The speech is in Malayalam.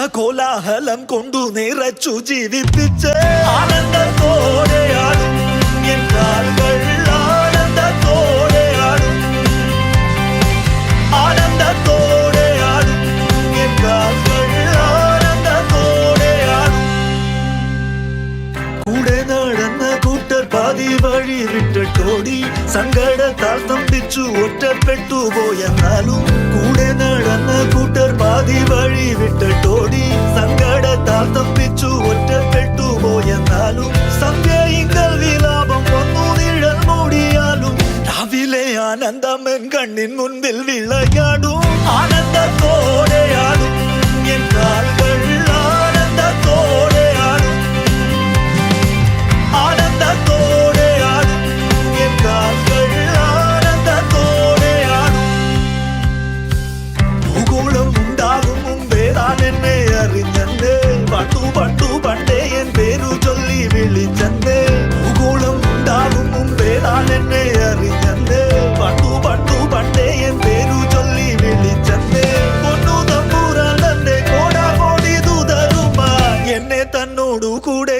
കോലാഹലം കൊണ്ടു നിറച്ചു ജീവിപ്പിച്ച് ആനന്ദത്തോടെയാടും എൻ കാൽകൾ ആനന്ദത്തോടെയാടും ആനന്ദത്തോടെയാടും എൻ കാൽകൾ ആനന്ദത്തോടെയാടും കൂടെ നടന്ന കൂട്ടർ പാതി വഴി വിട്ടിട്ടോടി സങ്കടത്താൽ സ്തംഭിച്ചു ഒറ്റപ്പെട്ടു പോയെന്നാലും കൂടെ നടന്ന കൂട്ടർ പാതി വഴി വിട്ടിട്ടോടി സങ്കടത്താൽ സ്തംഭിച്ചു ഒറ്റപ്പെട്ടു പോയെന്നാലും സന്ധ്യയിങ്കൽ വിലാപം വന്നു നിഴൽ മൂടിയാലും രാവിലെ ആനന്ദം എൻ കണ്ണിൻ മുൻപിൽ വിളയാടും ആനന്ദത്തോടെയാടും എൻ കാൽകൾ ആനന്ദത്തോടെയാടും ആനന്ദത്തോടെയാടും എൻ കാൽകൾ ആനന്ദത്തോടെയാടും ഭൂഗോളം ഉണ്ടാകും മുമ്പേ താൻ എന്നെ അറിഞ്ഞെന്ന് പണ്ടു പണ്ടേ എൻ പേരു ചൊല്ലി വിളിച്ചെന്ന് ഭൂഗോളം ഉണ്ടാകും മുമ്പേ താൻ എന്നെ അറിഞ്ഞെന്ന് പണ്ടു പണ്ടേ എൻ പേരു ചൊല്ലി വിളിച്ചെന്ന് പൊന്നു തമ്പുരാൻ തന്റെ കോടാകോടി ദൂതരുമായി എന്നെ തന്നോടു കൂടെ